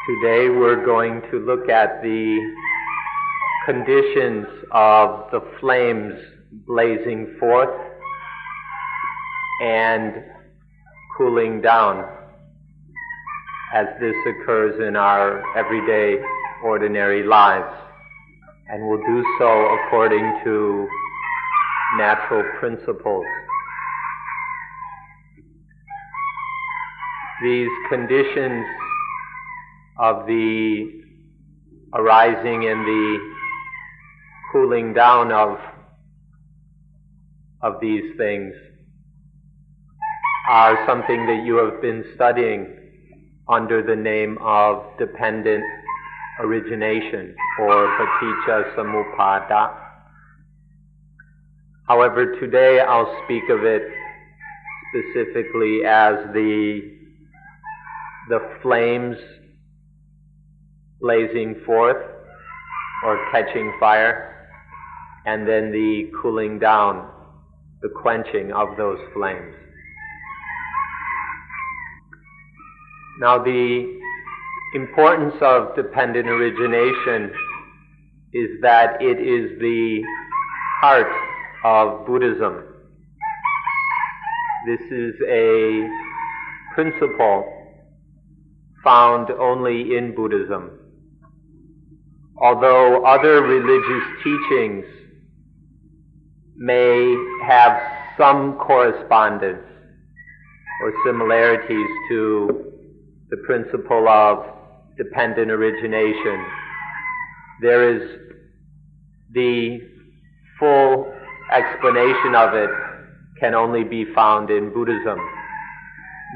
Today we're going to look at the conditions of the flames blazing forth and cooling down as this occurs in our everyday, ordinary lives, and will do so according to natural principles. These conditions of the arising and the cooling down of these things are something that you have been studying under the name of dependent origination, or paticca samuppada. However, today I'll speak of it specifically as the flames blazing forth or catching fire, and then the cooling down, the quenching of those flames. Now, the importance of dependent origination is that it is the heart of Buddhism. This is a principle found only in Buddhism. Although other religious teachings may have some correspondence or similarities to the principle of dependent origination, there is the full explanation of it can only be found in Buddhism.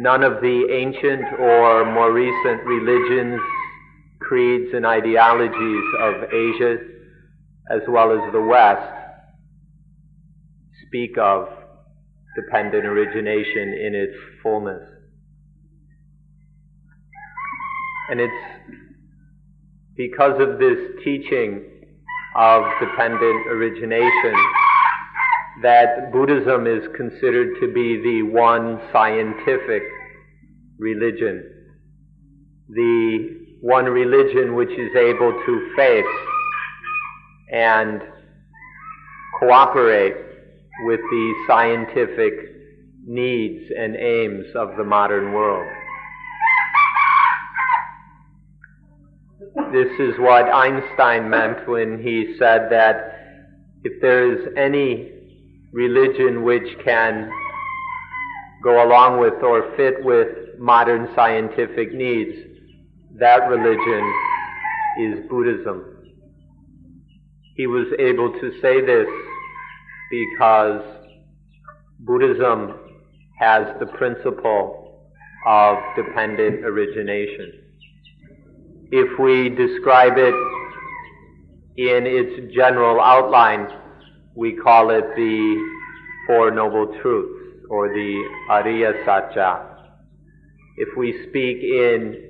None of the ancient or more recent religions, creeds, and ideologies of Asia, as well as the West, speak of dependent origination in its fullness. And it's because of this teaching of dependent origination that Buddhism is considered to be the one scientific religion, the one religion which is able to face and cooperate with the scientific needs and aims of the modern world. This is what Einstein meant when he said that if there is any religion which can go along with or fit with modern scientific needs, that religion is Buddhism. He was able to say this because Buddhism has the principle of dependent origination. If we describe it in its general outline, we call it the Four Noble Truths, or the Ariya-sacca. If we speak in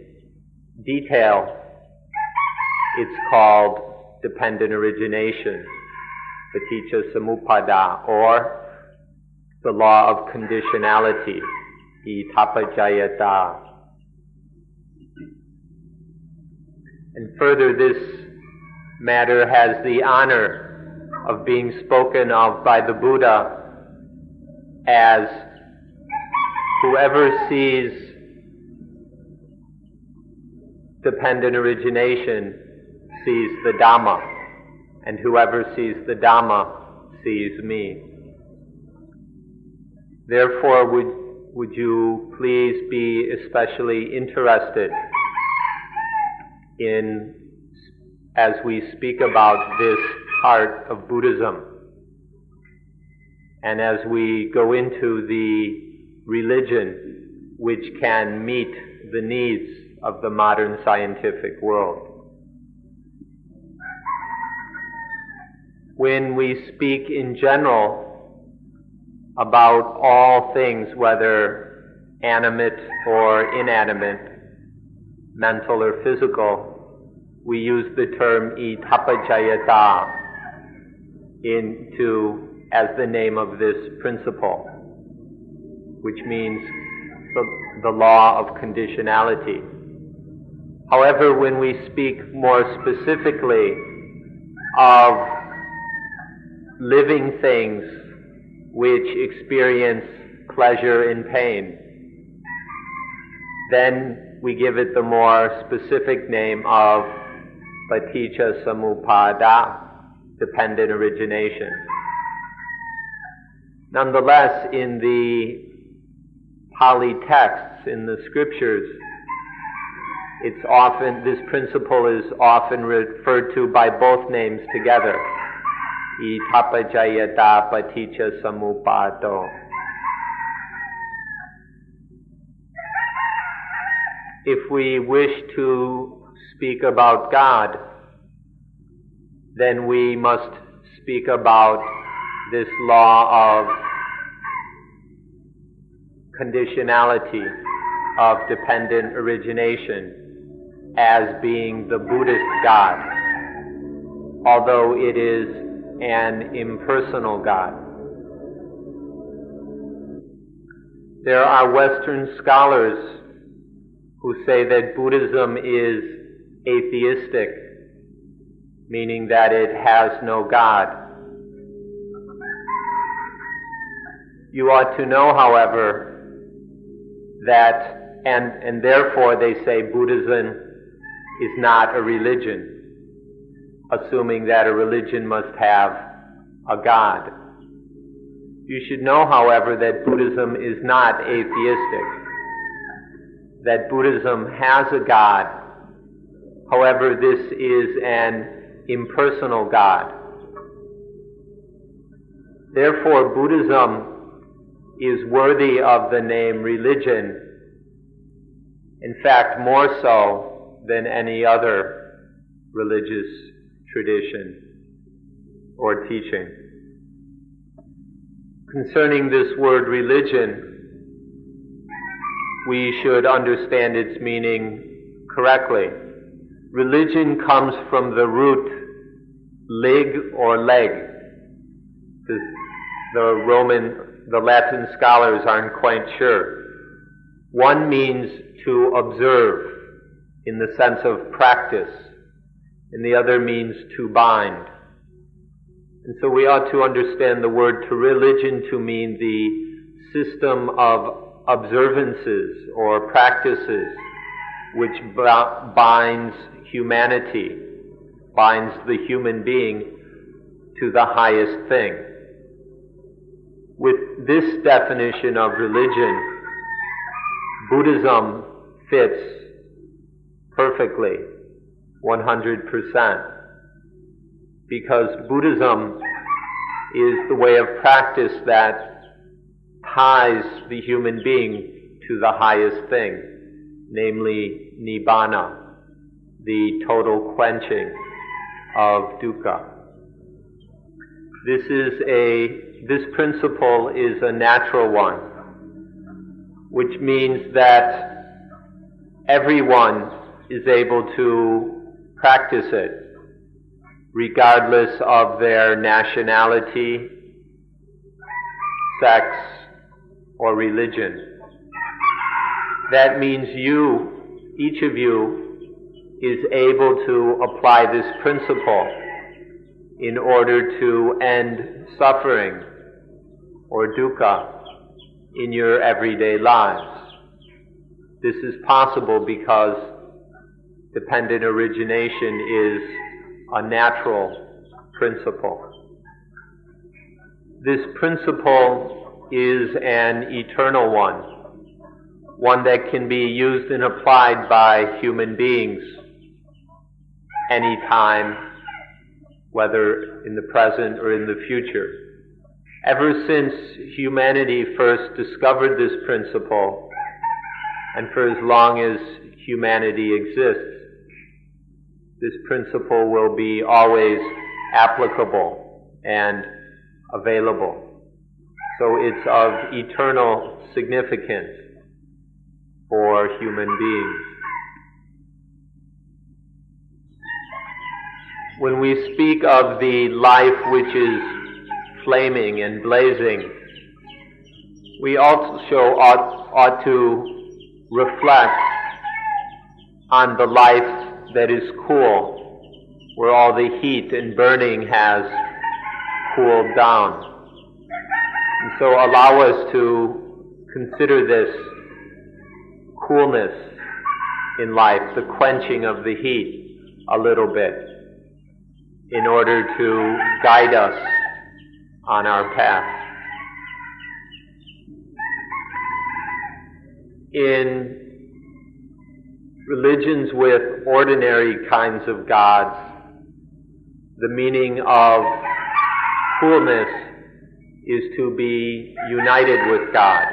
detail, it's called dependent origination, paticca samuppada, or the law of conditionality, tappajayata. And further, this matter has the honor of being spoken of by the Buddha as whoever sees dependent origination sees the Dhamma, and whoever sees the Dhamma sees me. Therefore, would you please be especially interested in, as we speak about this heart of Buddhism, and as we go into the religion which can meet the needs of the modern scientific world. When we speak in general about all things, whether animate or inanimate, mental or physical, we use the term tappajayata as the name of this principle, which means the law of conditionality. However, when we speak more specifically of living things which experience pleasure and pain, then we give it the more specific name of paticca samuppada, dependent origination. Nonetheless, in the Pali texts, in the scriptures, this principle is often referred to by both names together. Itapajayata paticca samupado. If we wish to speak about God, then we must speak about this law of conditionality, of dependent origination, as being the Buddhist God, although it is an impersonal God. There are Western scholars who say that Buddhism is atheistic, meaning that it has no God. You ought to know, however, that, and therefore they say Buddhism is not a religion, assuming that a religion must have a God. You should know, however, that Buddhism is not atheistic, that Buddhism has a God. However, this is an impersonal God. Therefore, Buddhism is worthy of the name religion, in fact, more so than any other religious tradition or teaching. Concerning this word religion, we should understand its meaning correctly. Religion comes from the root lig or leg. The Latin scholars aren't quite sure. One means to observe in the sense of practice, and the other means to bind. And so we ought to understand the word to religion to mean the system of observances or practices which binds humanity, binds the human being to the highest thing. With this definition of religion, Buddhism fits perfectly, 100%, because Buddhism is the way of practice that ties the human being to the highest thing, namely Nibbana, the total quenching of dukkha. This principle is a natural one, which means that everyone is able to practice it, regardless of their nationality, sex, or religion. That means each of you, is able to apply this principle in order to end suffering or dukkha in your everyday lives. This is possible because dependent origination is a natural principle. This principle is an eternal one that can be used and applied by human beings anytime, whether in the present or in the future. Ever since humanity first discovered this principle, and for as long as humanity exists, this principle will be always applicable and available. So it's of eternal significance for human beings. When we speak of the life which is flaming and blazing, we also ought to reflect on the life that is cool, where all the heat and burning has cooled down. And so allow us to consider this coolness in life, the quenching of the heat a little bit, in order to guide us on our path. In religions with ordinary kinds of gods, the meaning of coolness is to be united with God.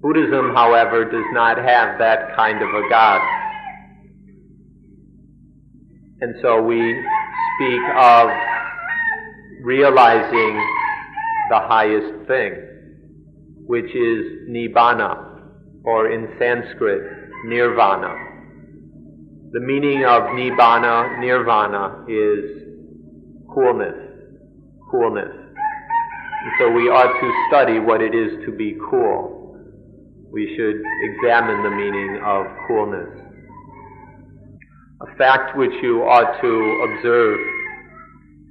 Buddhism, however, does not have that kind of a God. And so we speak of realizing the highest thing, which is nibbana, or in Sanskrit, nirvana. The meaning of nibbana, nirvana, is coolness. And so we ought to study what it is to be cool. We should examine the meaning of coolness. A fact which you ought to observe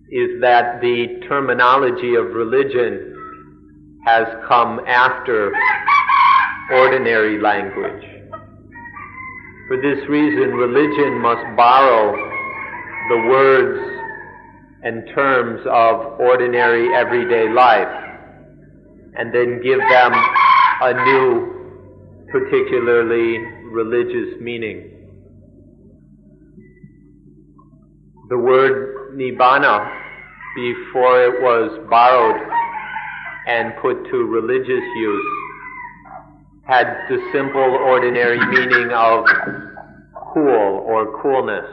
is that the terminology of religion has come after ordinary language. For this reason, religion must borrow the words and terms of ordinary everyday life and then give them a new, particularly religious meaning. The word nibbana, before it was borrowed and put to religious use, had the simple, ordinary meaning of cool or coolness.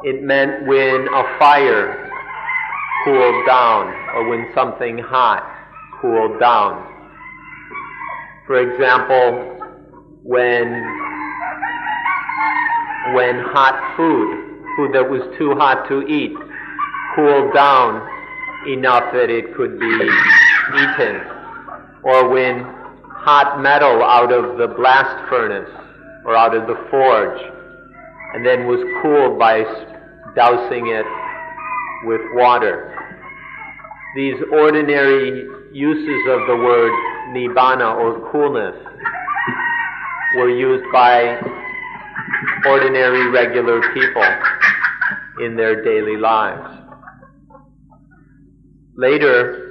It meant when a fire cooled down, or when something hot cooled down. For example, when hot food that was too hot to eat, cooled down enough that it could be eaten, or when hot metal out of the blast furnace or out of the forge and then was cooled by dousing it with water. These ordinary uses of the word nibbana or coolness were used by ordinary regular people in their daily lives. Later,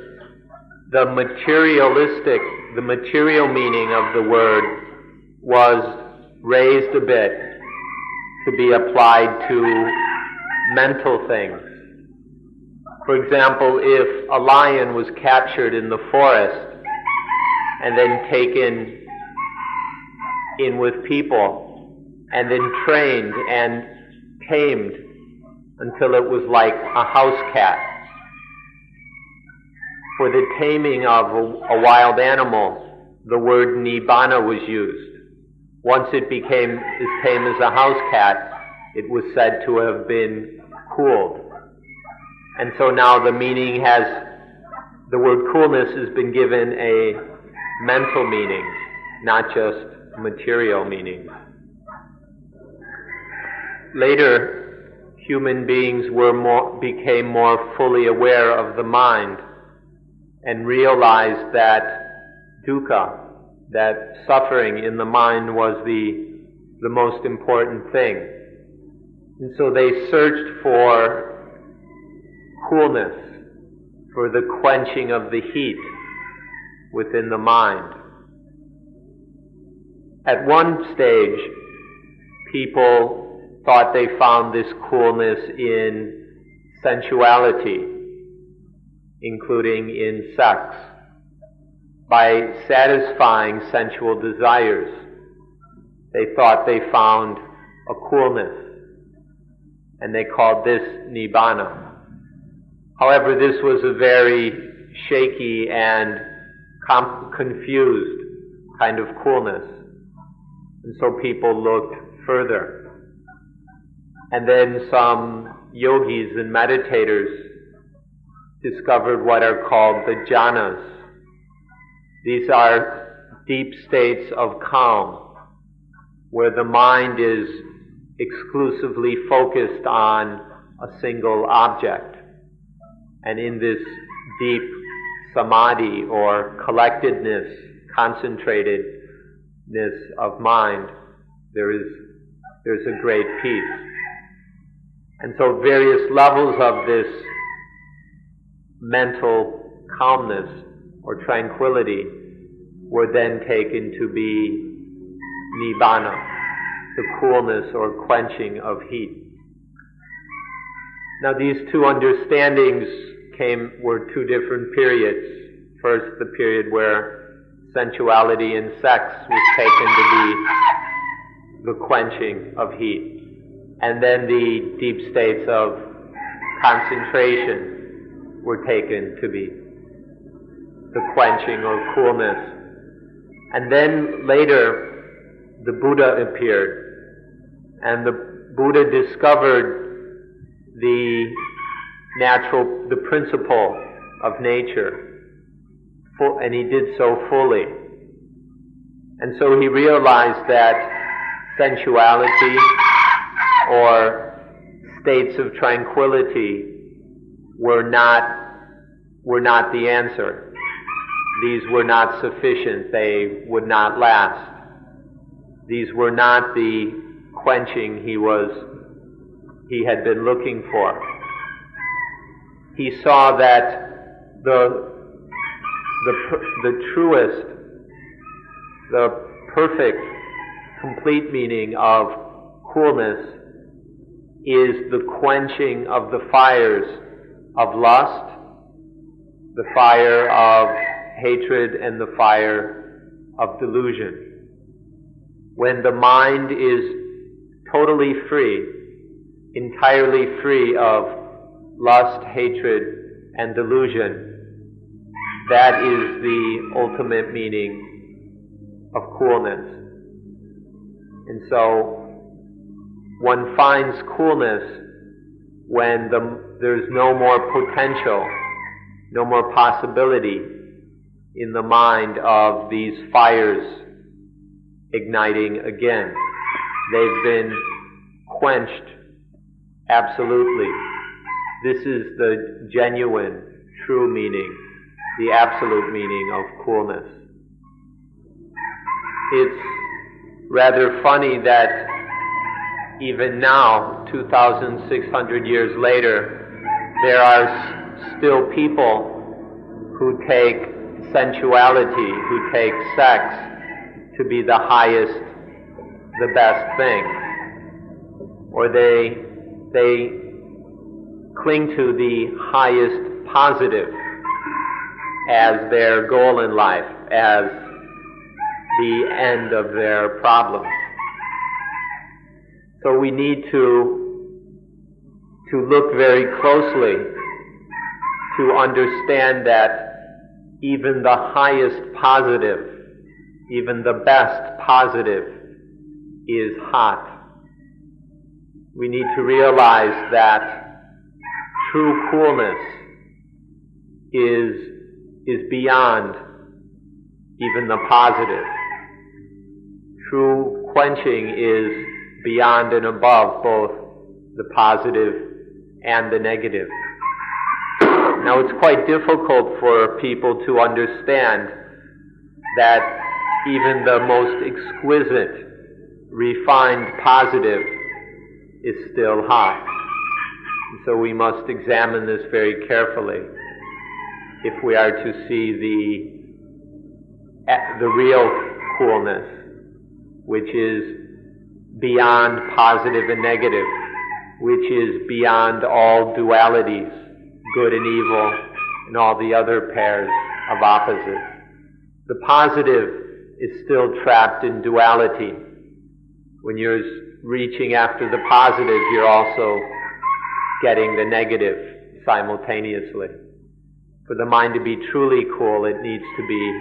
the material meaning of the word was raised a bit to be applied to mental things. For example, if a lion was captured in the forest and then taken in with people and then trained and tamed until it was like a house cat. For the taming of a wild animal, the word nibbana was used. Once it became as tame as a house cat, it was said to have been cooled. And so now the word coolness has been given a mental meaning, not just material meaning. Later, human beings became more fully aware of the mind and realized that dukkha, that suffering in the mind, was the most important thing. And so they searched for coolness, for the quenching of the heat within the mind. At one stage, people thought they found this coolness in sensuality, including in sex. By satisfying sensual desires, they thought they found a coolness, and they called this nibbana. However, this was a very shaky and confused kind of coolness, and so people looked further. And then some yogis and meditators discovered what are called the jhanas. These are deep states of calm where the mind is exclusively focused on a single object. And in this deep samadhi, or collectedness, concentratedness of mind, there's a great peace. And so various levels of this mental calmness or tranquility were then taken to be nibbana, the coolness or quenching of heat. Now these two understandings were two different periods. First, the period where sensuality and sex was taken to be the quenching of heat. And then the deep states of concentration were taken to be the quenching or coolness. And then later, the Buddha appeared, and the Buddha discovered the principle of nature, and he did so fully. And so he realized that sensuality or states of tranquility were not the answer. These were not sufficient. They would not last. These were not the quenching he had been looking for. He saw that the truest, the perfect, complete meaning of coolness is the quenching of the fires of lust, the fire of hatred, and the fire of delusion. When the mind is totally free, entirely free of lust, hatred, and delusion, that is the ultimate meaning of coolness. And so one finds coolness when there's no more potential, no more possibility in the mind of these fires igniting again. They've been quenched absolutely. This is the genuine, true meaning, the absolute meaning of coolness. It's rather funny that even now, 2,600 years later, there are still people who take sensuality, who take sex to be the highest, the best thing. Or they cling to the highest positive as their goal in life, as the end of their problems. So we need to look very closely to understand that even the highest positive, even the best positive, is hot. We need to realize that true coolness is beyond even the positive. True quenching is beyond and above both the positive and the negative. Now it's quite difficult for people to understand that even the most exquisite, refined positive is still hot. And so we must examine this very carefully if we are to see the real coolness, which is beyond positive and negative, which is beyond all dualities, good and evil, and all the other pairs of opposites. The positive is still trapped in duality. When you're reaching after the positive, you're also getting the negative simultaneously. For the mind to be truly cool, it needs to be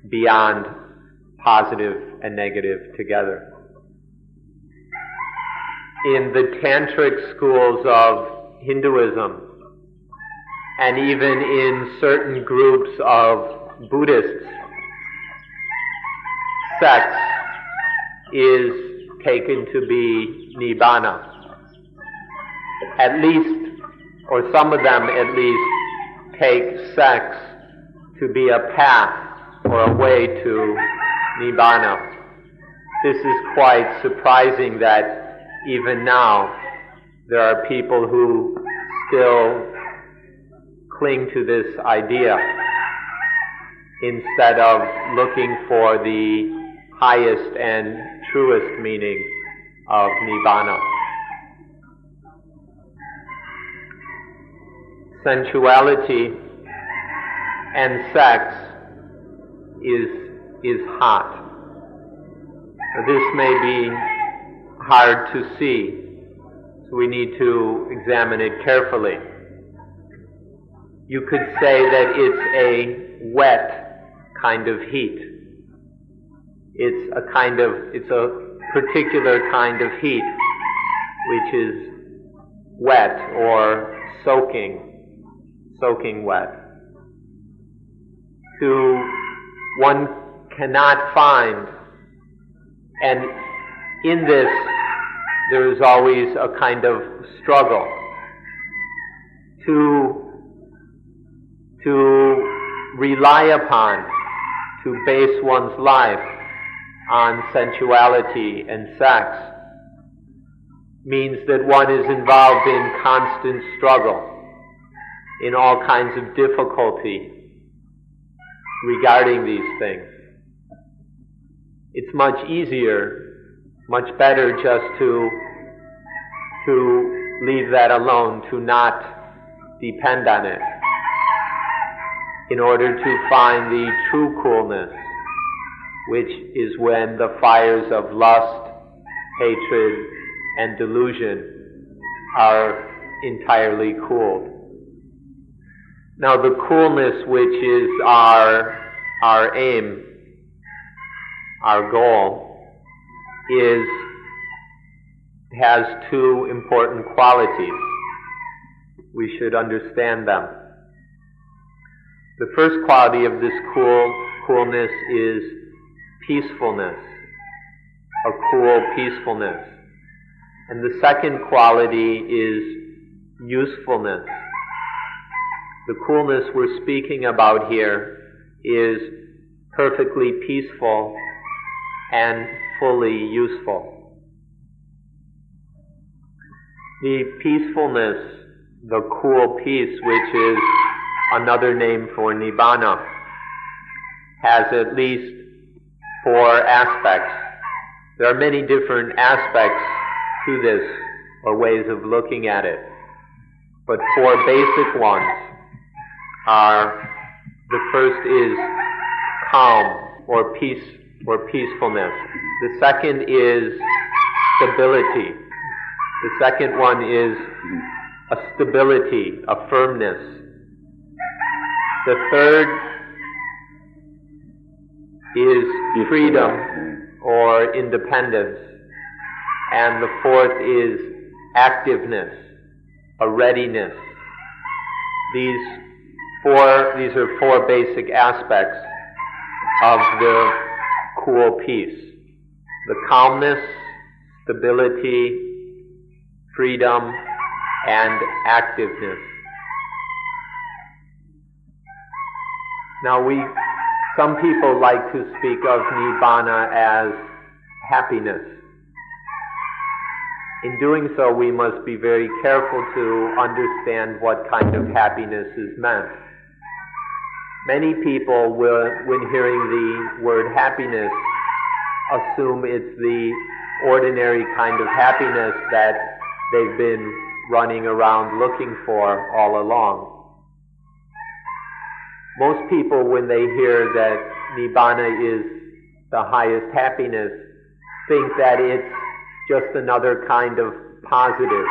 beyond positive and negative together. In the tantric schools of Hinduism, and even in certain groups of Buddhists, sex is taken to be Nibbana. At least, or some of them at least, take sex to be a path or a way to Nibbana. This is quite surprising that even now there are people who still cling to this idea instead of looking for the highest and truest meaning of Nibbana. Sensuality and sex is hot. This may be hard to see, so we need to examine it carefully. You could say that it's a wet kind of heat. It's a particular kind of heat which is wet or soaking wet. One cannot find, and in this there is always a kind of struggle to rely upon, to base one's life on sensuality and sex means that one is involved in constant struggle, in all kinds of difficulty regarding these things. It's much easier, much better just to leave that alone, to not depend on it, in order to find the true coolness, which is when the fires of lust, hatred, and delusion are entirely cooled. Now the coolness which is our aim, our goal, has two important qualities. We should understand them. The first quality of this coolness is peacefulness, a cool peacefulness. And the second quality is usefulness. The coolness we're speaking about here is perfectly peaceful and fully useful. The peacefulness, the cool peace, which is another name for Nibbana, has at least 4 aspects. There are many different aspects to this, or ways of looking at it, but 4 basic ones are: the first is calm or peace or peacefulness. The second is stability. The second one is a stability, a firmness. The third is freedom or independence. And the fourth is activeness, a readiness. These are 4 basic aspects of the cool peace: the calmness, stability, freedom, and activeness. Now some people like to speak of Nibbana as happiness. In doing so, we must be very careful to understand what kind of happiness is meant. Many people will, when hearing the word happiness, assume it's the ordinary kind of happiness that they've been running around looking for all along. Most people, when they hear that Nibbana is the highest happiness, think that it's just another kind of positive,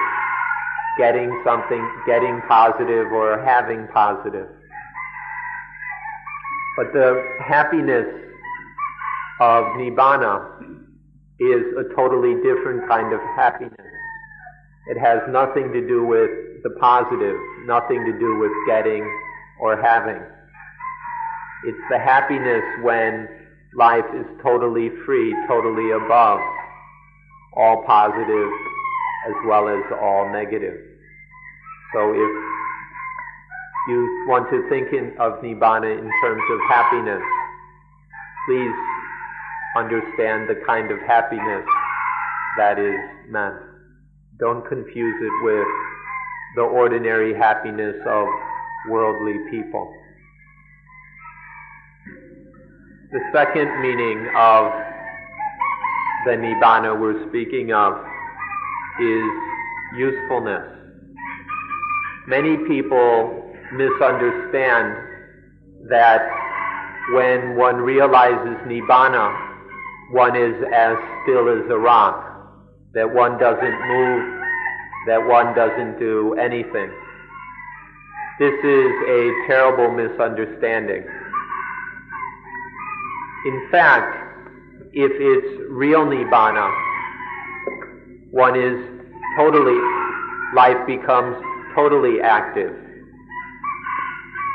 getting something, getting positive or having positive. But the happiness of Nibbana is a totally different kind of happiness. It has nothing to do with the positive, nothing to do with getting or having. It's the happiness when life is totally free, totally above all positive as well as all negative. So if you want to think of Nibbana in terms of happiness, please understand the kind of happiness that is meant. Don't confuse it with the ordinary happiness of worldly people. The second meaning of the Nibbana we're speaking of is usefulness. Many people misunderstand that when one realizes Nibbana, one is as still as a rock, that one doesn't move, that one doesn't do anything. This is a terrible misunderstanding. In fact, if it's real Nibbana, life becomes totally active.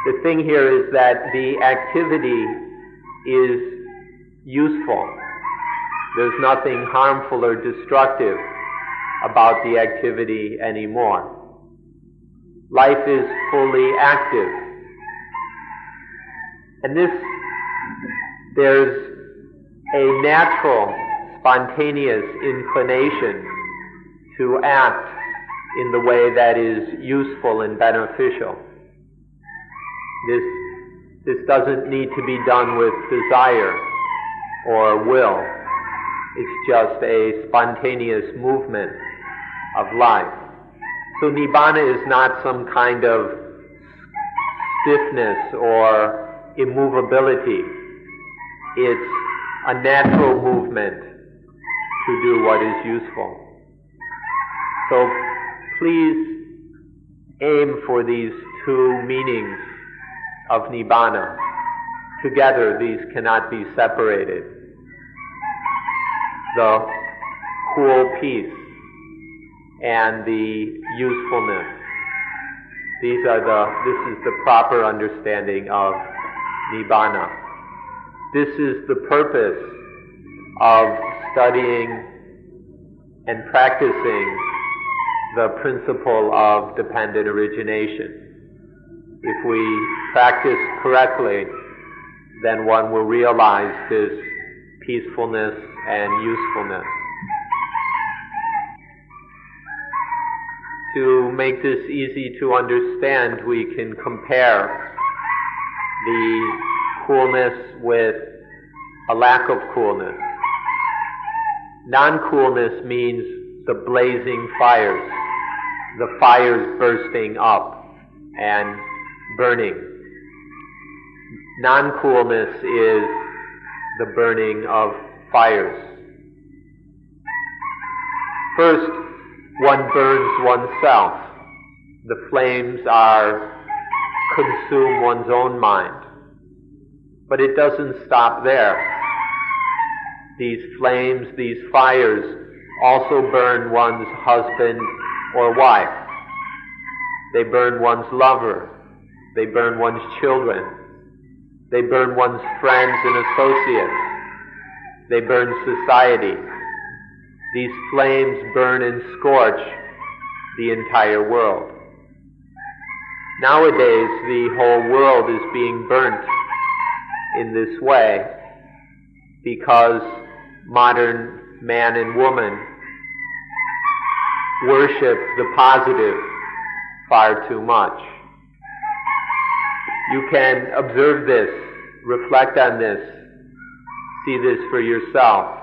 The thing here is that the activity is useful. There's nothing harmful or destructive about the activity anymore. Life is fully active. And there's a natural, spontaneous inclination to act in the way that is useful and beneficial. This doesn't need to be done with desire or will. It's just a spontaneous movement of life. So Nibbana is not some kind of stiffness or immovability. It's a natural movement to do what is useful. So please aim for these two meanings of Nibbana. Together, these cannot be separated. The cool peace and the usefulness. This is the proper understanding of Nibbana. This is the purpose of studying and practicing the principle of dependent origination. If we practice correctly, then one will realize this peacefulness and usefulness. To make this easy to understand, we can compare the coolness with a lack of coolness. Non-coolness means the blazing fires, the fires bursting up and burning. Non-coolness is the burning of fires. First, one burns oneself. The flames consume one's own mind. But it doesn't stop there. These flames, these fires, also burn one's husband or wife. They burn one's lover. They burn one's children. They burn one's friends and associates. They burn society. These flames burn and scorch the entire world. Nowadays, the whole world is being burnt in this way because modern man and woman worship the positive far too much. You can observe this, reflect on this, see this for yourself,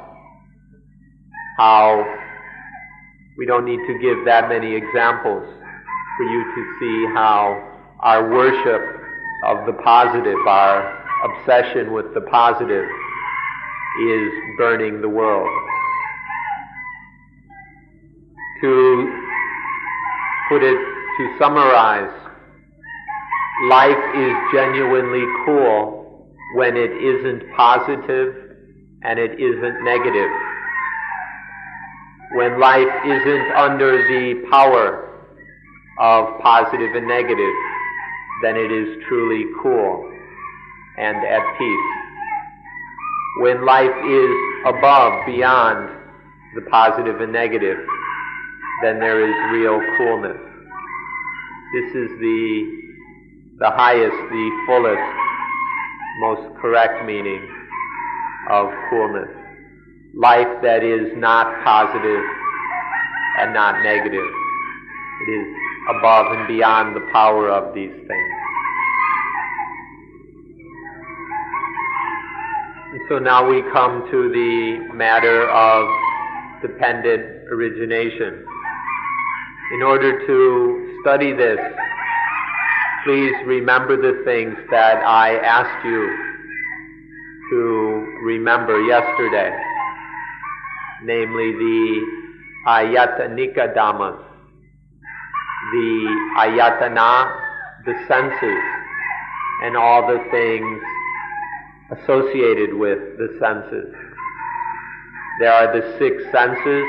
how we don't need to give that many examples for you to see how our worship of the positive, our obsession with the positive, is burning the world. To summarize, life is genuinely cool when it isn't positive and it isn't negative. When life isn't under the power of positive and negative, then it is truly cool and at peace. when life is above, beyond the positive and negative, then there is real coolness. This is the highest, the fullest, most correct meaning of coolness. Life that is not positive and not negative. It is above and beyond the power of these things. And so now we come to the matter of dependent origination. In order to study this, please remember the things that I asked you to remember yesterday, namely the ayatanika dhammas, the ayatana, the senses, and all the things associated with the senses. There are the 6 senses,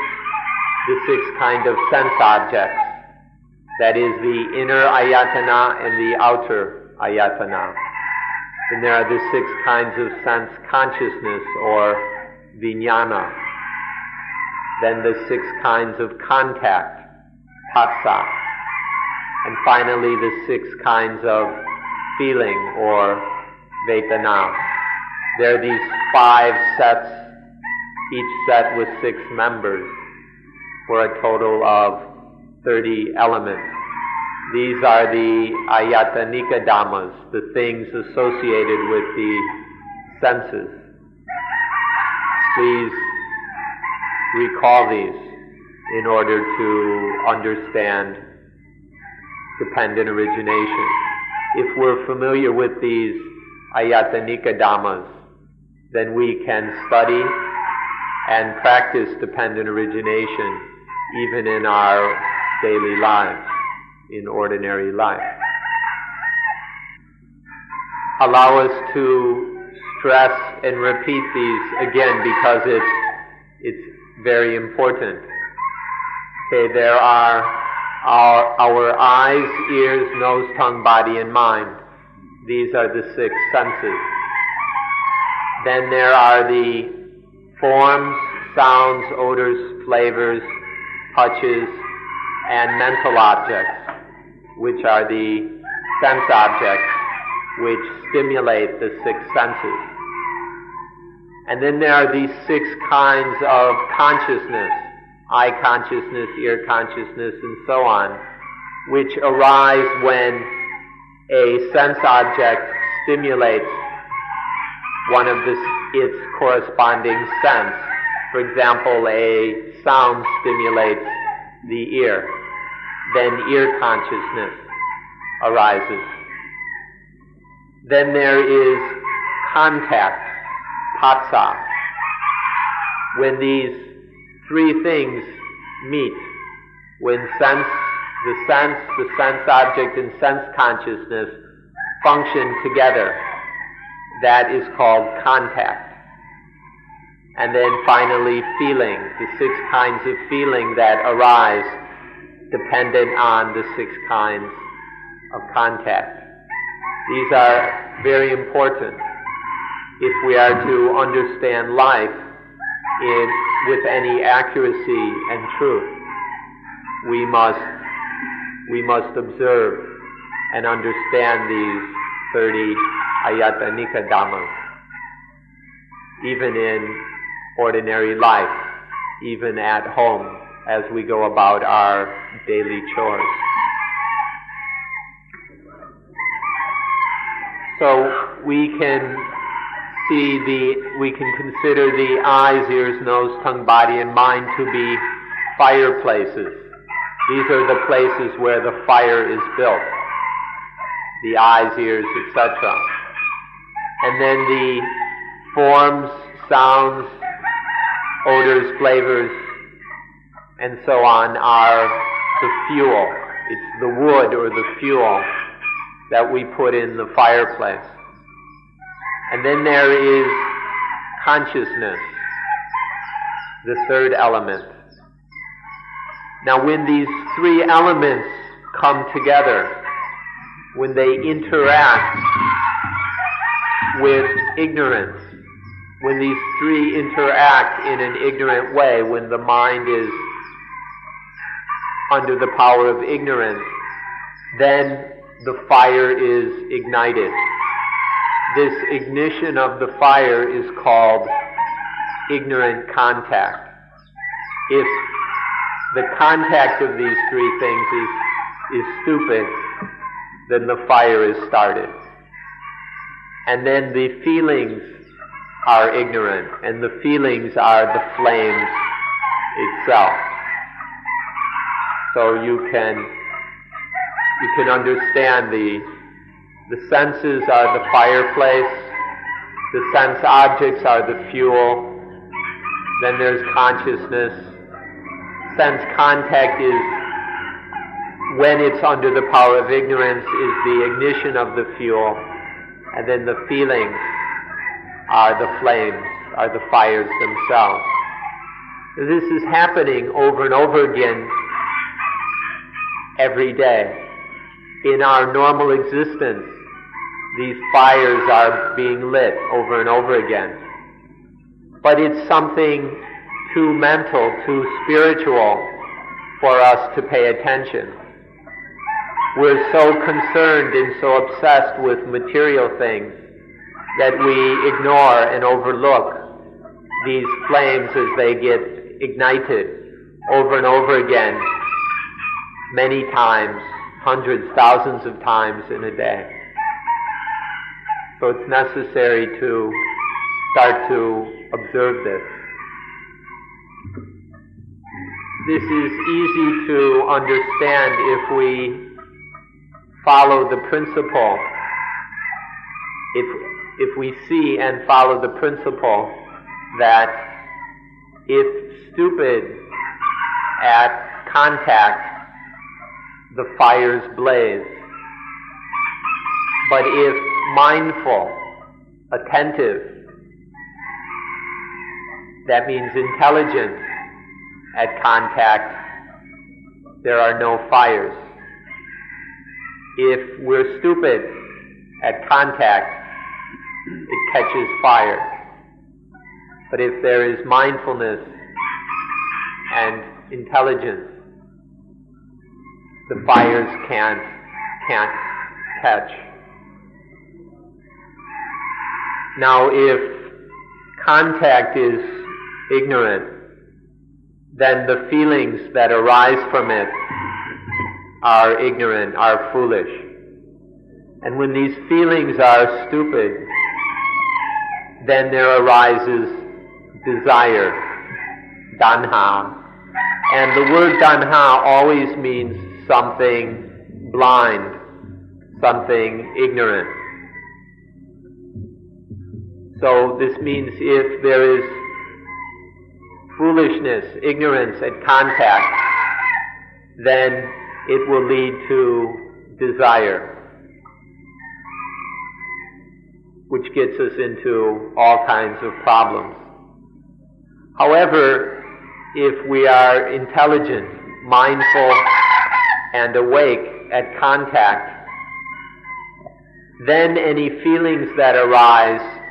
the 6 kind of sense objects. That is the inner ayatana and the outer ayatana. And there are the 6 kinds of sense consciousness or vijnana. Then the 6 kinds of contact, phassa. And finally the 6 kinds of feeling or vedana. There are these 5 sets, each set with 6 members, for a total of 30 elements. These are the ayatanika dhammas, the things associated with the senses. Please recall these in order to understand dependent origination. If we're familiar with these ayatanika dhammas, then we can study and practice dependent origination even in our daily lives, in ordinary life. Allow us to stress and repeat these again because it's very important. Okay, there are our eyes, ears, nose, tongue, body, and mind. These are the 6 senses. Then there are the forms, sounds, odors, flavors, touches, and mental objects, which are the sense objects which stimulate the 6 senses. And then there are these 6 kinds of consciousness, eye consciousness, ear consciousness, and so on, which arise when a sense object stimulates one of its corresponding sense. For example, a sound stimulates the ear, then ear consciousness arises. Then there is contact, phassa. When these 3 things meet, when the sense object, and sense consciousness function together, that is called contact. And then finally feeling, the 6 kinds of feeling that arise dependent on the 6 kinds of contact. These are very important if we are to understand life with any accuracy and truth. We must observe and understand these 30 ayatanika dhammas, even in ordinary life, even at home as we go about our daily chores. So we can consider the eyes, ears, nose, tongue, body, and mind to be fireplaces. These are the places where the fire is built. The eyes, ears, etc. And then the forms, sounds, odors, flavors, and so on are the fuel. It's the wood or the fuel that we put in the fireplace. And then there is consciousness, the 3rd element. Now when these 3 elements come together, when they interact with ignorance, when these three interact in an ignorant way, when the mind is under the power of ignorance, then the fire is ignited. This ignition of the fire is called ignorant contact. If the contact of these three things is stupid, then the fire is started. And then the feelings are ignorant, and the feelings are the flames itself. So you can understand the senses are the fireplace, the sense objects are the fuel, then there's consciousness. Sense contact is, when it's under the power of ignorance, is the ignition of the fuel, and then the feelings are the flames, are the fires themselves. This is happening over and over again every day. In our normal existence, these fires are being lit over and over again. But it's something too mental, too spiritual for us to pay attention. We're so concerned and so obsessed with material things that we ignore and overlook these flames as they get ignited over and over again, many times, hundreds, thousands of times in a day. So it's necessary to start to observe this. This is easy to understand if we follow the principle, if we see and follow the principle that if stupid at contact, the fires blaze. But if mindful, attentive, that means intelligent at contact, there are no fires. If we're stupid at contact, it catches fire. But if there is mindfulness and intelligence, the fires can't catch. Now, if contact is ignorant, then the feelings that arise from it are ignorant, are foolish. And when these feelings are stupid, then there arises desire, tanha. And the word tanha always means something blind, something ignorant. So this means if there is foolishness, ignorance at contact, then it will lead to desire, which gets us into all kinds of problems. However, if we are intelligent, mindful, and awake at contact, then any feelings that arise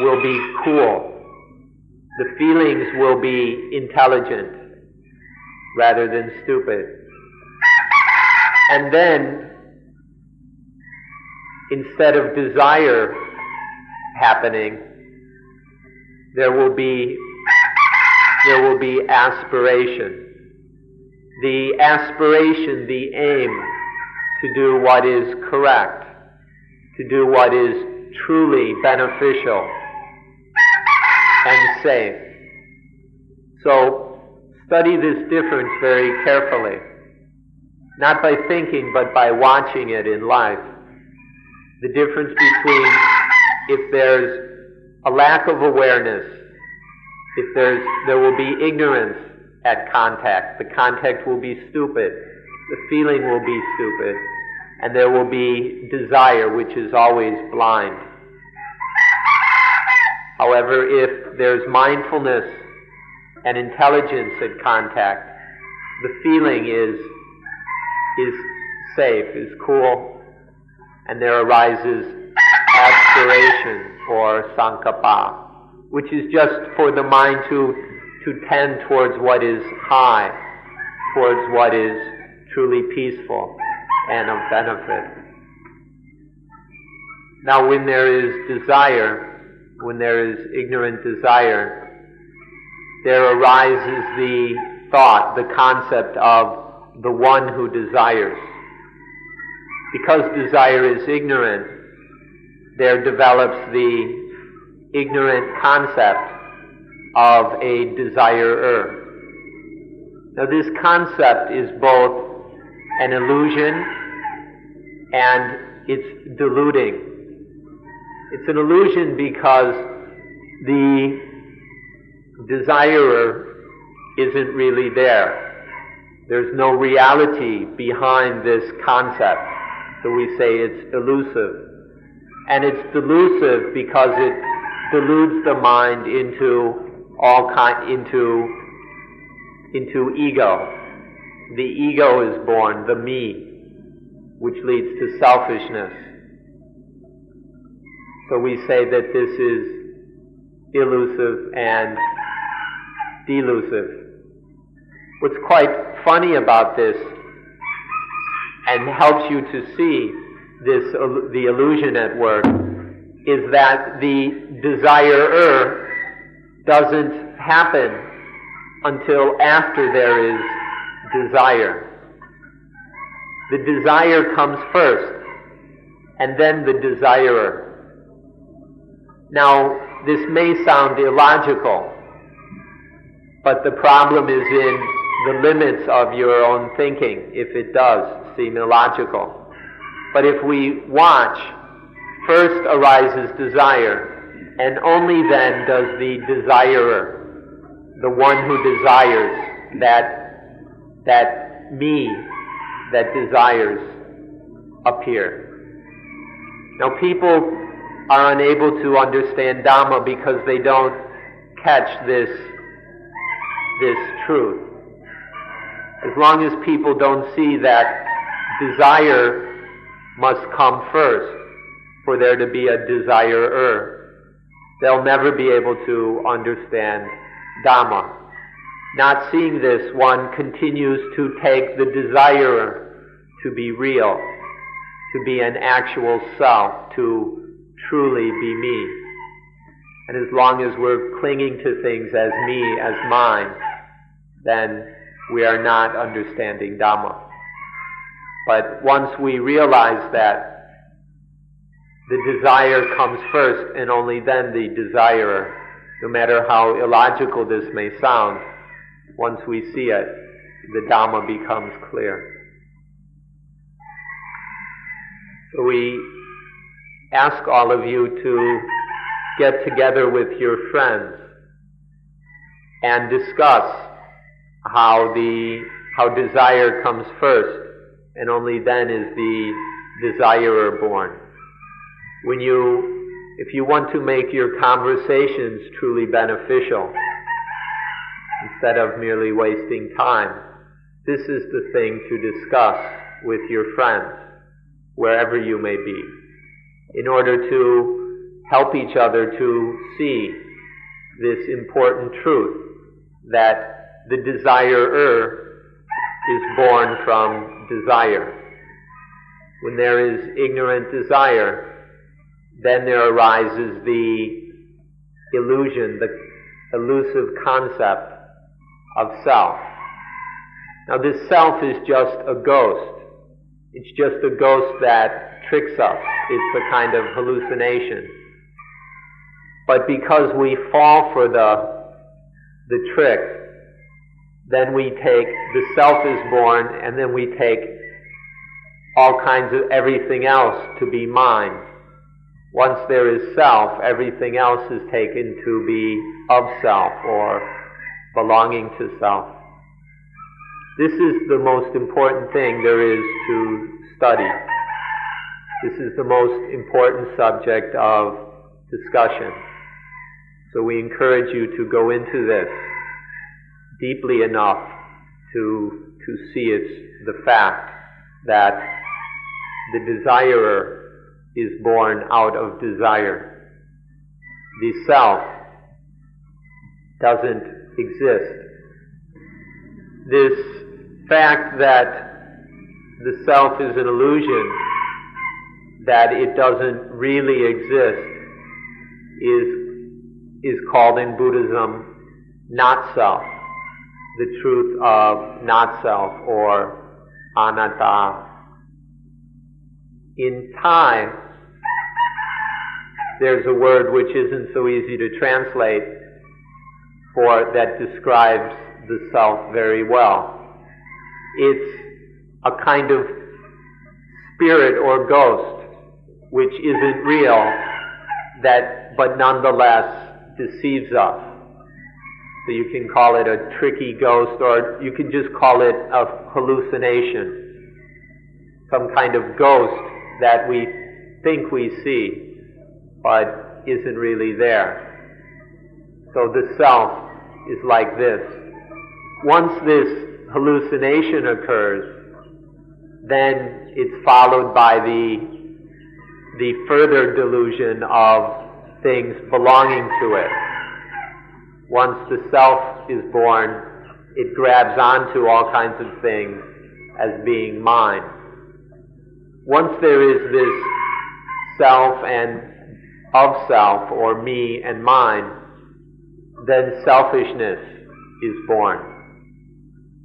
will be cool. The feelings will be intelligent rather than stupid. And then, instead of desire happening, there will be aspiration. The aspiration, the aim to do what is correct, to do what is truly beneficial and safe. So, study this difference very carefully. Not by thinking, but by watching it in life. The difference between if there's a lack of awareness, if there will be ignorance at contact, the contact will be stupid, the feeling will be stupid, and there will be desire, which is always blind. However, if there's mindfulness and intelligence at contact, the feeling is safe, is cool, and there arises aspiration or sankappa, which is just for the mind to tend towards what is high, towards what is truly peaceful and of benefit. Now when there is desire, when there is ignorant desire, there arises the thought, the concept of the one who desires. Because desire is ignorant, there develops the ignorant concept of a desirer. Now this concept is both an illusion and it's deluding. It's an illusion because the desirer isn't really there. There's no reality behind this concept. So we say it's elusive. And it's delusive because it deludes the mind into into ego. The ego is born, the me, which leads to selfishness. So we say that this is elusive and delusive. What's quite funny about this, and helps you to see this, the illusion at work, is that the desirer doesn't happen until after there is desire. The desire comes first, and then the desirer. Now, this may sound illogical, but the problem is in the limits of your own thinking, if it does seem illogical. But if we watch, first arises desire, and only then does the desirer, the one who desires, that me that desires, appear. Now people are unable to understand Dhamma because they don't catch this truth. As long as people don't see that desire must come first for there to be a desirer, they'll never be able to understand Dhamma. Not seeing this, one continues to take the desirer to be real, to be an actual self, to truly be me. And as long as we're clinging to things as me, as mine, then we are not understanding Dhamma. But once we realize that the desire comes first and only then the desirer, no matter how illogical this may sound, once we see it, the Dhamma becomes clear. So we ask all of you to get together with your friends and discuss how desire comes first, and only then is the desirer born. If you want to make your conversations truly beneficial, instead of merely wasting time, this is the thing to discuss with your friends, wherever you may be, in order to help each other to see this important truth, that the desirer is born from desire. When there is ignorant desire, then there arises the illusion, the elusive concept of self. Now this self is just a ghost. It's just a ghost that tricks us. It's a kind of hallucination. But because we fall for the trick, then we take, the self is born, and then we take all kinds of everything else to be mine. Once there is self, everything else is taken to be of self or belonging to self. This is the most important thing there is to study. This is the most important subject of discussion. So we encourage you to go into this deeply enough to see the fact that the desirer is born out of desire. The self doesn't exist. This fact that the self is an illusion, that it doesn't really exist, is called in Buddhism not self, the truth of not self, or anatta. In Thai, there's a word which isn't so easy to translate that describes the self very well. It's a kind of spirit or ghost which isn't real, but nonetheless deceives us. So you can call it a tricky ghost, or you can just call it a hallucination, some kind of ghost that we think we see, but isn't really there. So the self is like this. Once this hallucination occurs, then it's followed by the further delusion of things belonging to it. Once the self is born, it grabs onto all kinds of things as being mine. Once there is this self and of self, or me and mine, then selfishness is born.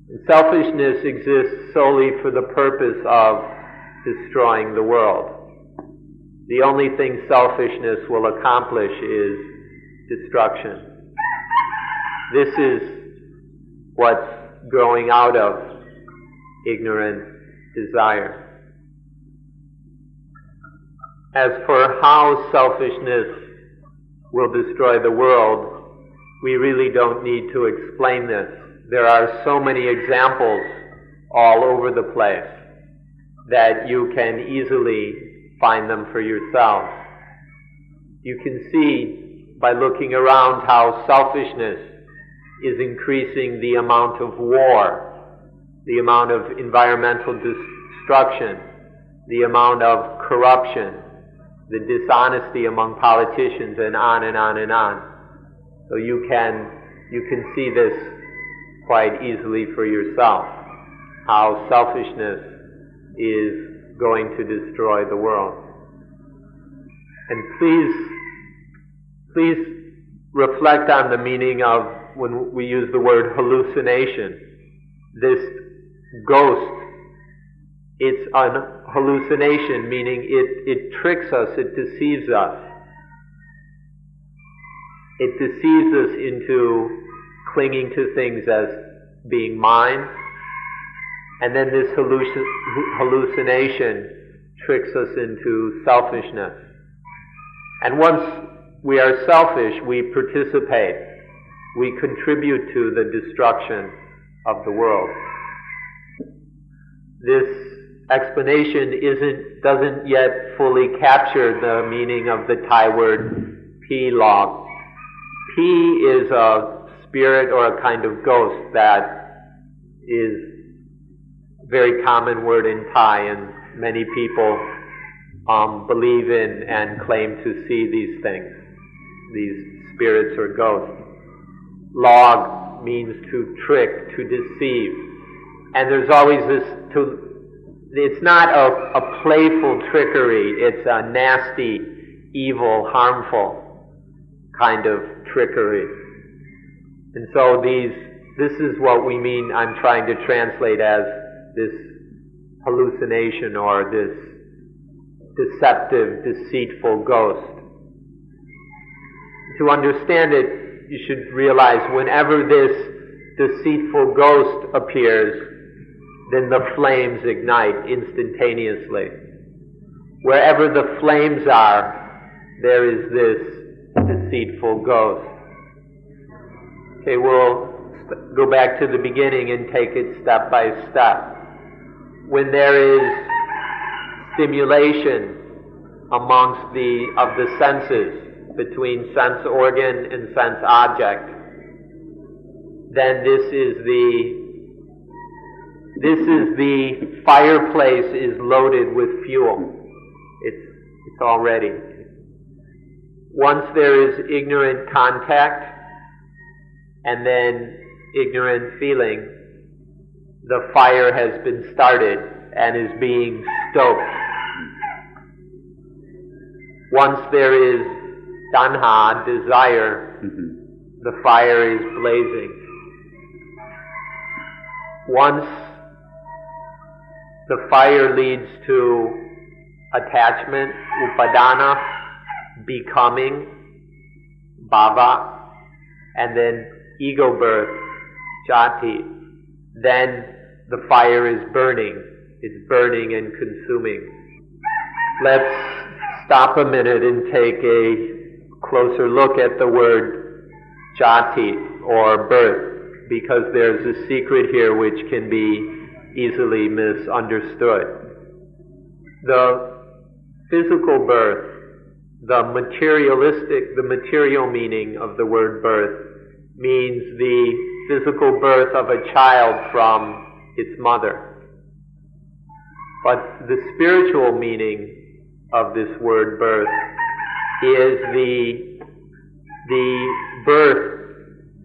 And selfishness exists solely for the purpose of destroying the world. The only thing selfishness will accomplish is destruction. This is what's growing out of ignorant desire. As for how selfishness will destroy the world, we really don't need to explain this. There are so many examples all over the place that you can easily find them for yourself. You can see by looking around how selfishness is increasing the amount of war, the amount of environmental destruction, the amount of corruption, the dishonesty among politicians, and on and on and on. So you can see this quite easily for yourself, how selfishness is going to destroy the world. And please reflect on the meaning of when we use the word hallucination. This ghost, it's an hallucination, meaning it tricks us, it deceives us. It deceives us into clinging to things as being mine, and then this hallucination tricks us into selfishness. And once we are selfish, we participate, we contribute to the destruction of the world. This explanation doesn't yet fully capture the meaning of the Thai word pi-log. Pi is a spirit or a kind of ghost that is a very common word in Thai, and many people believe in and claim to see these things, these spirits or ghosts. Log means to trick, to deceive. And there's always it's not a playful trickery, it's a nasty, evil, harmful kind of trickery. And so this is what we mean, I'm trying to translate as this hallucination or this deceptive, deceitful ghost. To understand it, you should realize whenever this deceitful ghost appears, then the flames ignite instantaneously. Wherever the flames are, there is this deceitful ghost. Okay, we'll go back to the beginning and take it step by step. When there is stimulation amongst the senses, between sense organ and sense object, then this is the fireplace is loaded with fuel. It's already. Once there is ignorant contact and then ignorant feeling, the fire has been started and is being stoked. Once there is tanha, desire, the fire is blazing. Once the fire leads to attachment, upadana, becoming, bhava, and then ego birth, jati, then the fire is burning. It's burning and consuming. Let's stop a minute and take a closer look at the word jati, or birth, because there's a secret here which can be easily misunderstood. The physical birth, the material meaning of the word birth, means the physical birth of a child from its mother. But the spiritual meaning of this word birth is the birth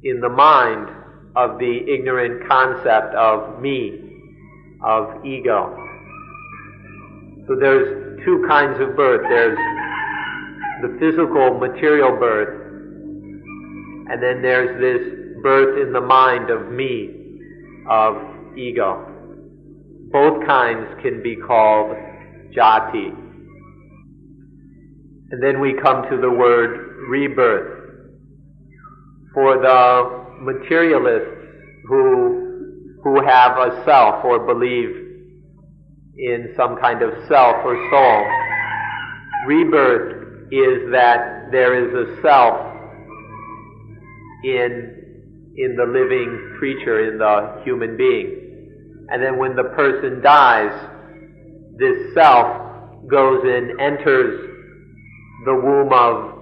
in the mind of the ignorant concept of me, of ego. So there's two kinds of birth. There's the physical, material birth, and then there's this birth in the mind of me, of ego. Both kinds can be called jati. And then we come to the word rebirth. For the materialists who have a self or believe in some kind of self or soul, rebirth is that there is a self in the living creature, in the human being. And then when the person dies, this self goes and enters the womb of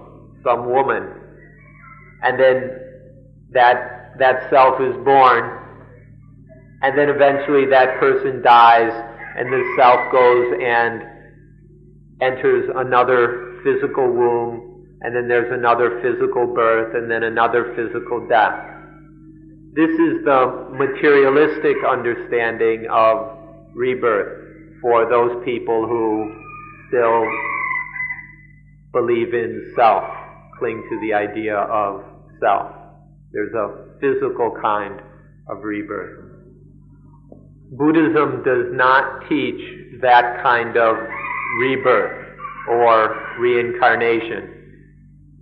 some woman. And then that self is born, and then eventually that person dies, and the self goes and enters another physical womb, and then there's another physical birth, and then another physical death. This is the materialistic understanding of rebirth for those people who still believe in self, cling to the idea of self. There's a physical kind of rebirth. Buddhism does not teach that kind of rebirth or reincarnation.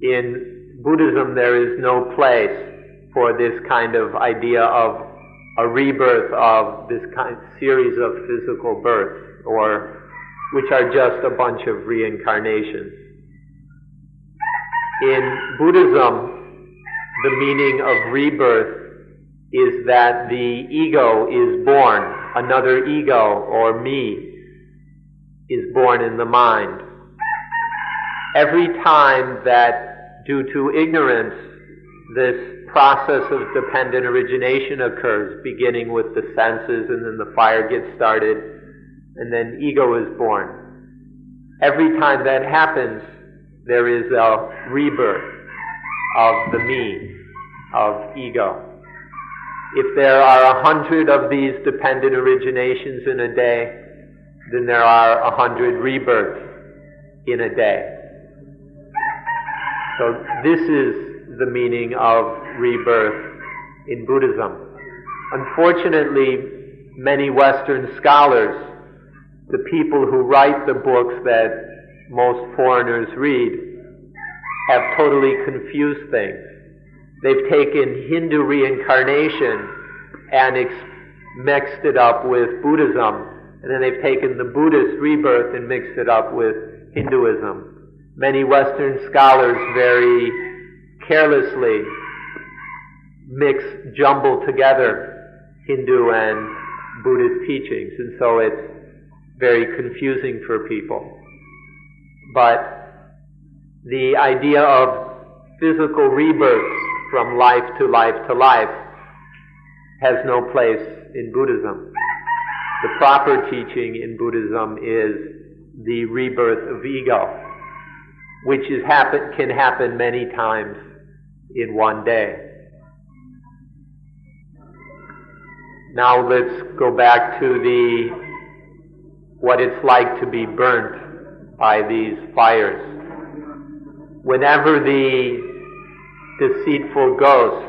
In Buddhism, there is no place for this kind of idea of a rebirth of this kind series of physical births, or which are just a bunch of reincarnations. In Buddhism, the meaning of rebirth is that the ego is born, another ego or me is born in the mind. Every time that, due to ignorance, this process of dependent origination occurs, beginning with the senses, and then the fire gets started, and then ego is born. Every time that happens, there is a rebirth of the me, of ego. If there are 100 of these dependent originations in a day, then there are 100 rebirths in a day. So this is the meaning of rebirth in Buddhism. Unfortunately, many Western scholars, the people who write the books that most foreigners read, have totally confused things. They've taken Hindu reincarnation and mixed it up with Buddhism, and then they've taken the Buddhist rebirth and mixed it up with Hinduism. Many Western scholars very carelessly jumble together Hindu and Buddhist teachings, and so it's very confusing for people. But the idea of physical rebirths from life to life to life has no place in Buddhism. The proper teaching in Buddhism is the rebirth of ego, which can happen many times in one day. Now let's go back to what it's like to be burnt by these fires. Whenever the deceitful ghost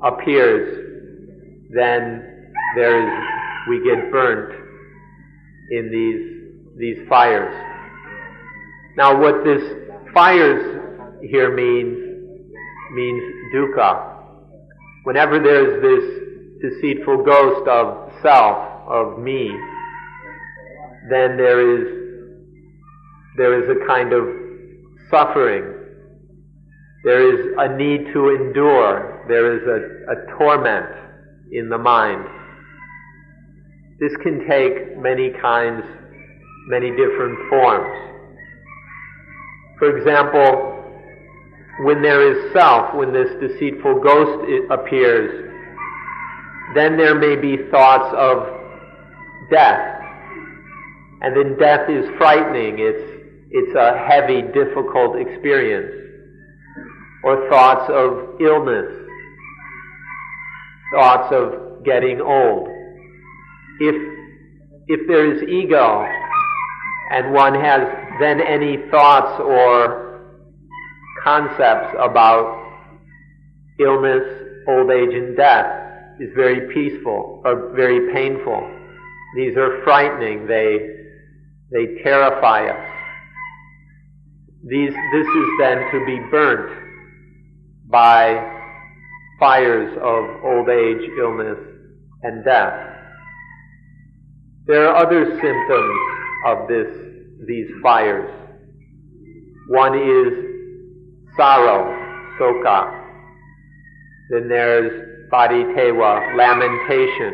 appears, then we get burnt in these fires. Now what this fires here means dukkha. Whenever there's this deceitful ghost of self, of me, then there is a kind of suffering. There is a need to endure. There is a torment in the mind. This can take many kinds, many different forms. For example, when there is self, when this deceitful ghost appears, then there may be thoughts of death. And then death is frightening. It's a heavy, difficult experience. Or thoughts of illness. Thoughts of getting old. If there is ego, and one has then any thoughts or concepts about illness, old age, and death, is very peaceful or very painful. These are frightening. They terrify us. This is then to be burnt by fires of old age, illness, and death. There are other symptoms of these fires. One is sorrow, soka. Then there's paditewa, lamentation,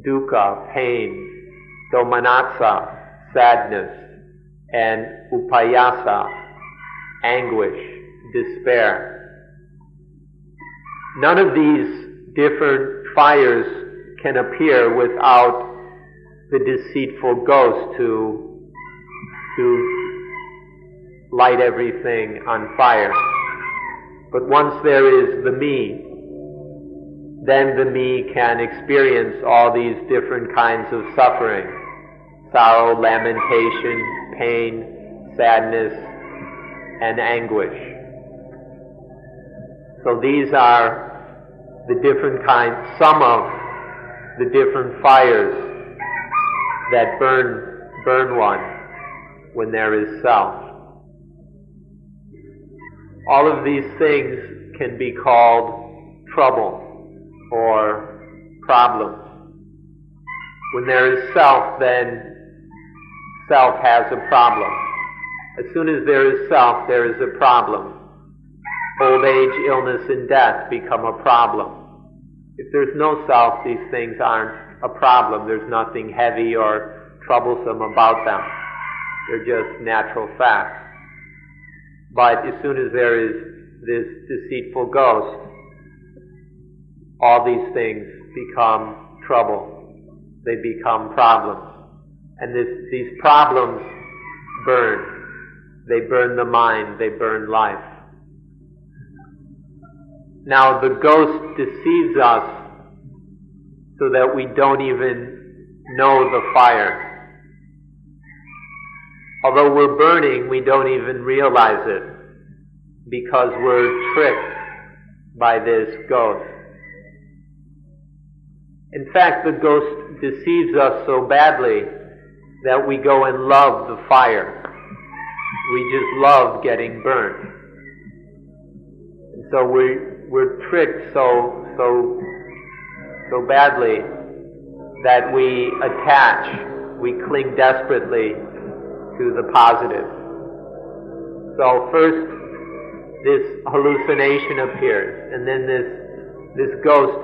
dukkha, pain, domanassa, sadness, and upayasa, anguish, despair. None of these different fires can appear without the deceitful ghost to light everything on fire. But once there is the me, then the me can experience all these different kinds of suffering: sorrow, lamentation, pain, sadness, and anguish. So these are the different kinds, some of the different fires that burn one when there is self. All of these things can be called trouble or problems. When there is self, then self has a problem. As soon as there is self, there is a problem. Old age, illness, and death become a problem. If there's no self, these things aren't a problem. There's nothing heavy or troublesome about them. They're just natural facts. But as soon as there is this deceitful ghost, all these things become trouble. They become problems. And these problems burn. They burn the mind. They burn life. Now the ghost deceives us so that we don't even know the fire. Although we're burning, we don't even realize it because we're tricked by this ghost. In fact, the ghost deceives us so badly that we go and love the fire. We just love getting burned. And so we're tricked so badly that we cling desperately to the positive. So first this hallucination appears, and then this ghost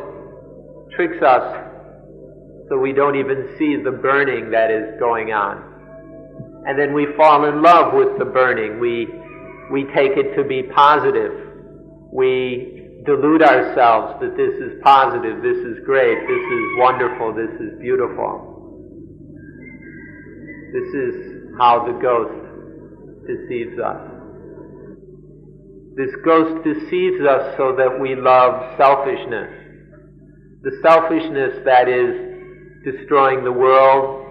tricks us so we don't even see the burning that is going on. And then we fall in love with the burning. We take it to be positive. We delude ourselves that this is positive, this is great, this is wonderful, this is beautiful. This is how the ghost deceives us. This ghost deceives us so that we love selfishness. The selfishness that is destroying the world,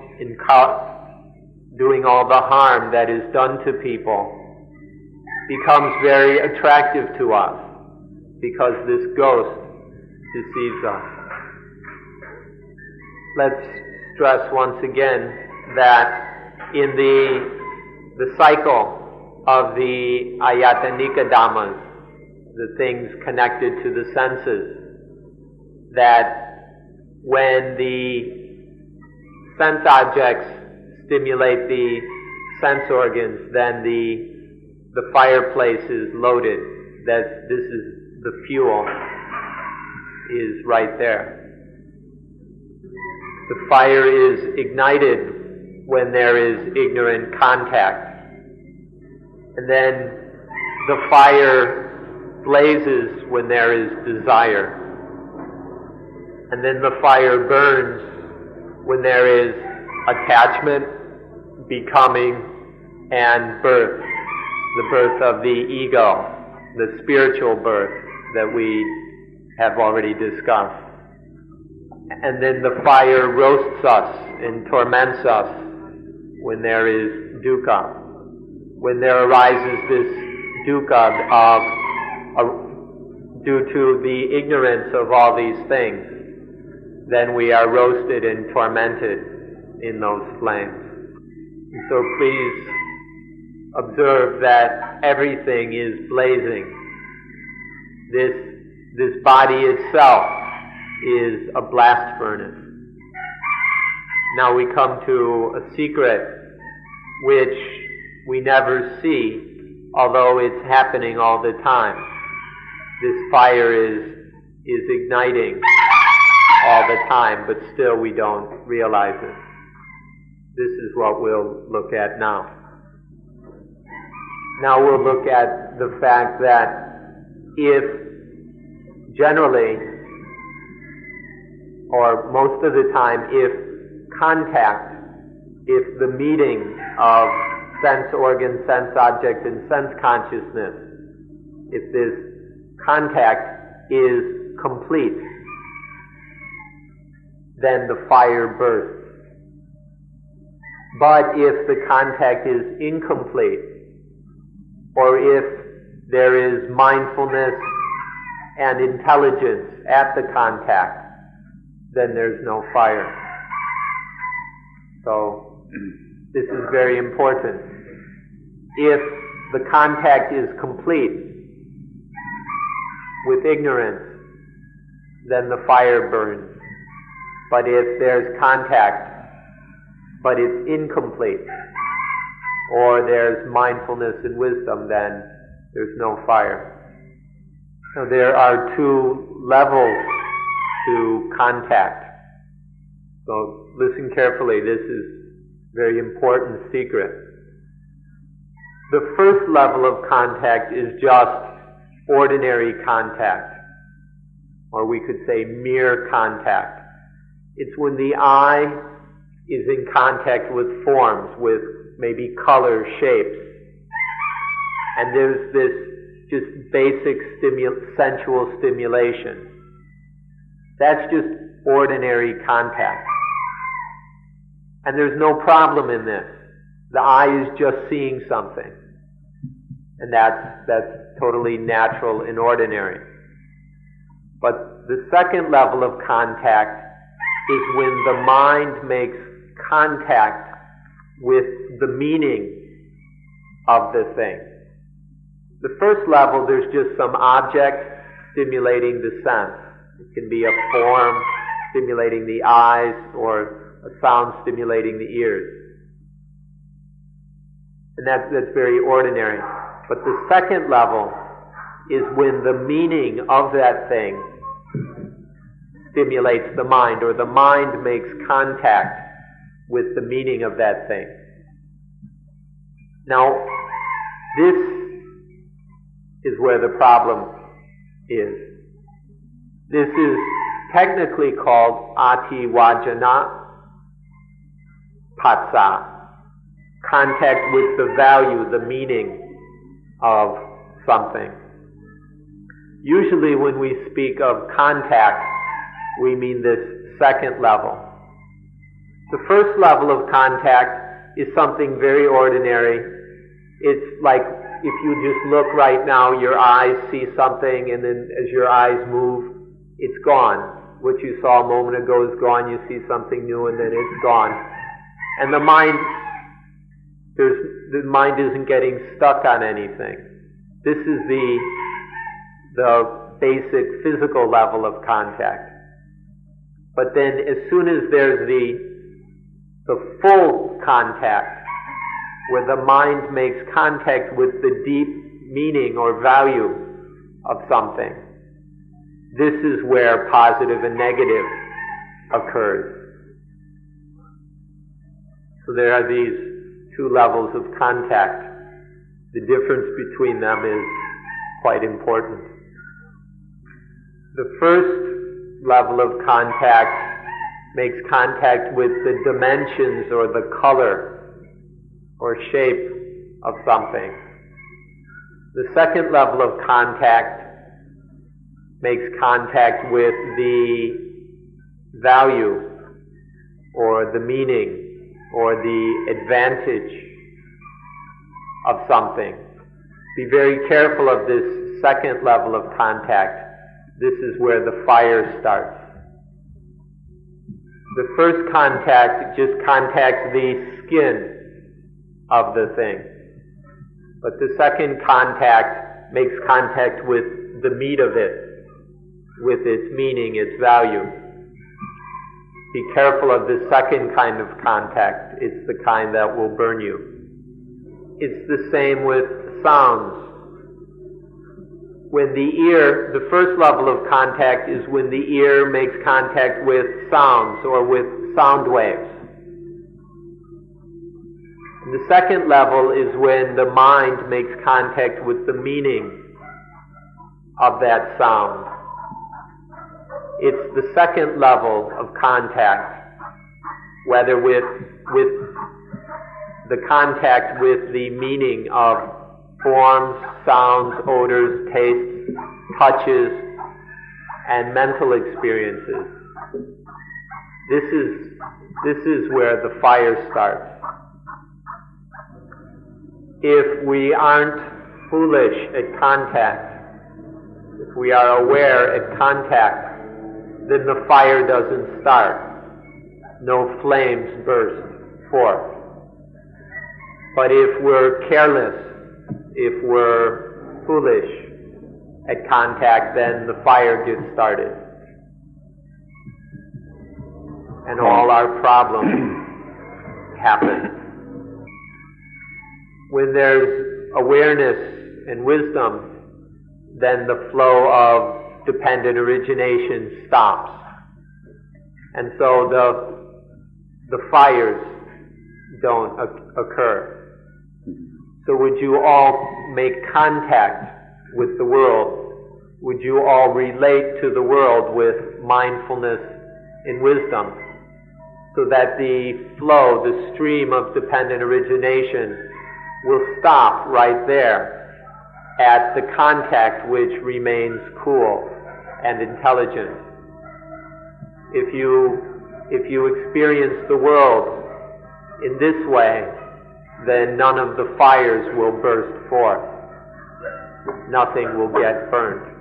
doing all the harm that is done to people, becomes very attractive to us because this ghost deceives us. Let's stress once again that in the cycle of the ayatanika dhammas, the things connected to the senses, that when the sense objects stimulate the sense organs, then the fireplace is loaded. This is the fuel is right there. The fire is ignited when there is ignorant contact. And then the fire blazes when there is desire. And then the fire burns when there is attachment, becoming, and birth. The birth of the ego, the spiritual birth that we have already discussed. And then the fire roasts us and torments us when there is dukkha. When there arises this dukkha due to the ignorance of all these things, then we are roasted and tormented in those flames. And so please observe that everything is blazing. This body itself is a blast furnace. Now we come to a secret which we never see, although it's happening all the time. This fire is igniting all the time, but still we don't realize it. This is what we'll look at now. Now we'll look at the fact that if generally, or most of the time, if the meeting of sense organ, sense object, and sense consciousness, if this contact is complete, then the fire bursts. But if the contact is incomplete, or if there is mindfulness and intelligence at the contact, then there's no fire. So, this is very important. If the contact is complete with ignorance, then the fire burns. But if there's contact, but it's incomplete, or there's mindfulness and wisdom, then there's no fire. So there are two levels to contact. So listen carefully, this is a very important secret. The first level of contact is just ordinary contact, or we could say mere contact. It's when the eye is in contact with forms, with maybe color, shapes, and there's this just basic sensual stimulation. That's just ordinary contact. And there's no problem in this. The eye is just seeing something. And that's totally natural and ordinary. But the second level of contact is when the mind makes contact with the meaning of the thing. The first level, there's just some object stimulating the sense. It can be a form stimulating the eyes, or a sound stimulating the ears. And that's very ordinary. But the second level is when the meaning of that thing stimulates the mind, or the mind makes contact with the meaning of that thing. Now, this is where the problem is. This is technically called ati vajana patsa, contact with the value, the meaning of something. Usually when we speak of contact, we mean this second level. The first level of contact is something very ordinary. It's like if you just look right now, your eyes see something, and then as your eyes move, it's gone. What you saw a moment ago is gone. You see something new, and then it's gone. And the mind isn't getting stuck on anything. This is the basic physical level of contact. But then as soon as there's the full contact, where the mind makes contact with the deep meaning or value of something, this is where positive and negative occurs. So there are these two levels of contact. The difference between them is quite important. The first level of contact makes contact with the dimensions or the color or shape of something. The second level of contact makes contact with the value or the meaning or the advantage of something. Be very careful of this second level of contact. This is where the fire starts. The first contact just contacts the skin of the thing. But the second contact makes contact with the meat of it, with its meaning, its value. Be careful of the second kind of contact. It's the kind that will burn you. It's the same with sounds. When the ear, the first level of contact is when the ear makes contact with sounds or with sound waves. And the second level is when the mind makes contact with the meaning of that sound. It's the second level of contact, whether with the contact with the meaning of forms, sounds, odors, tastes, touches, and mental experiences. This is where the fire starts. If we aren't foolish at contact, if we are aware at contact, then the fire doesn't start. No flames burst forth. But if we're careless, if we're foolish at contact, then the fire gets started. And all our problems happen. When there's awareness and wisdom, then the flow of dependent origination stops. And so the fires don't occur. So would you all make contact with the world? Would you all relate to the world with mindfulness and wisdom, so that the flow, the stream of dependent origination will stop right there at the contact which remains cool and intelligent? If you experience the world in this way, then none of the fires will burst forth. Nothing will get burned.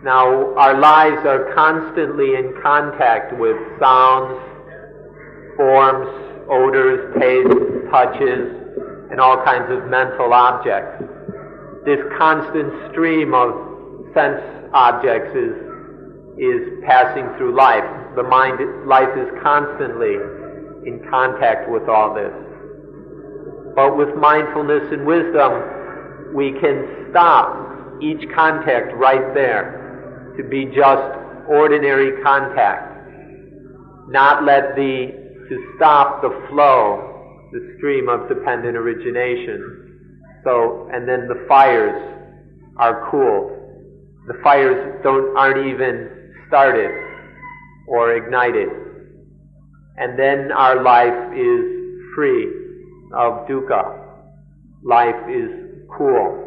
Now, our lives are constantly in contact with sounds, forms, odors, tastes, touches, and all kinds of mental objects. This constant stream of sense objects is passing through life. Life is constantly in contact with all this. But with mindfulness and issdom, we can stop each contact right there to be just ordinary contact, not to stop the flow, the stream of dependent origination. And then the fires are cooled. The fires aren't even started or ignited. And then our life is free of dukkha. Life is cool.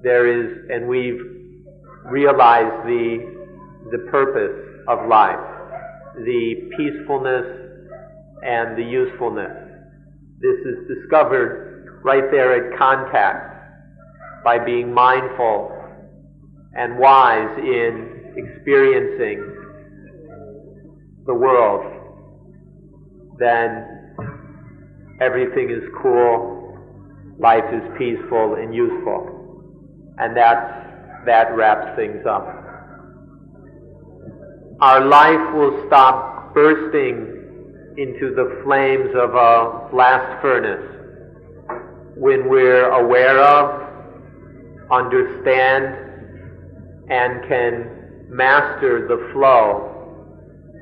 And we've realized the purpose of life, the peacefulness and the usefulness. This is discovered right there at contact by being mindful and wise in experiencing the world. Then everything is cool, life is peaceful and useful. And that wraps things up. Our life will stop bursting into the flames of a blast furnace when we're aware of, understand, and can master the flow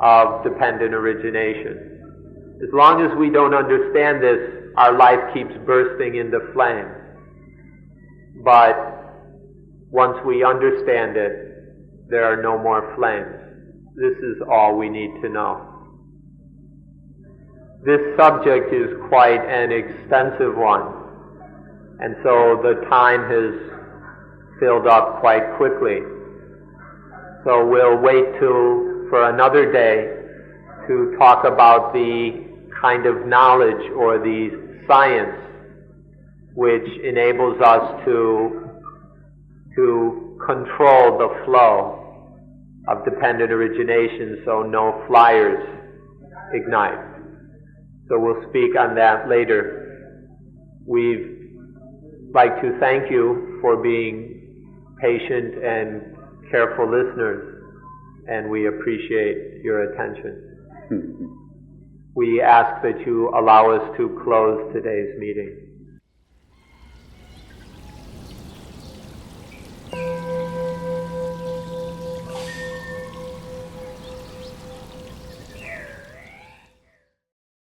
of dependent origination. As long as we don't understand this, our life keeps bursting into flames. But once we understand it, there are no more flames. This is all we need to know. This subject is quite an extensive one, and so the time has filled up quite quickly. So we'll wait for another day to talk about the kind of knowledge or the science which enables us to control the flow of dependent origination so no flyers ignite. So we'll speak on that later. We'd like to thank you for being patient and careful listeners, and we appreciate your attention. We ask that you allow us to close today's meeting.